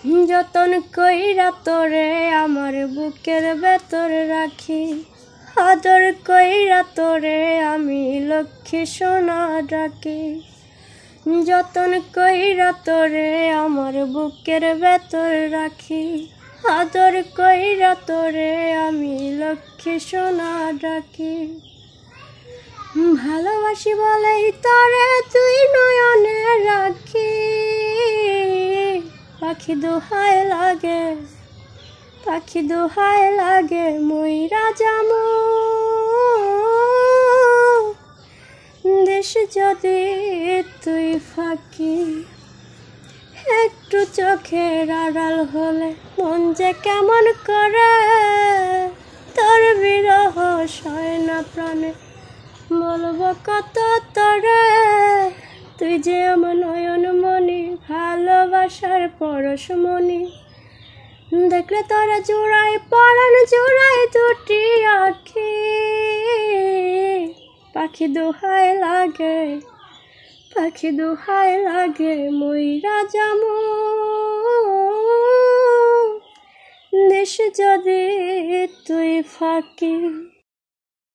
যতন কইরা তোরে আমার বুকের ভেতর রাখি, আদর কইরা তোরে আমি লক্ষ্মী সোনা ডাকি। যতন কইরা তোরে আমার বুকের ভেতর রাখি, আদর কইরা তোরে আমি লক্ষ্মী সোনা ডাকি। ভালোবাসি বলেই তোরে তুই নয়নে রাখি, পাখি দোহাই লাগে, পাখি দোহাই লাগে মইরা যামু দেশ যদি তুই ফাঁকি। একটু চোখের আড়াল হলে মন যে কেমন করে, তোর বিরহ সয় না প্রাণে বলবো কত তোরে। তুই যে আমার নয়নমণি, ভালোবাসার পরশমণি, দেখলে তোরা জোড়াই পরাণ জোড়াই দুটি আঁখি। পাখি দোহাই লাগে, পাখি দোহাই লাগে মইরা যামু দেশ যদি তুই ফাঁকি।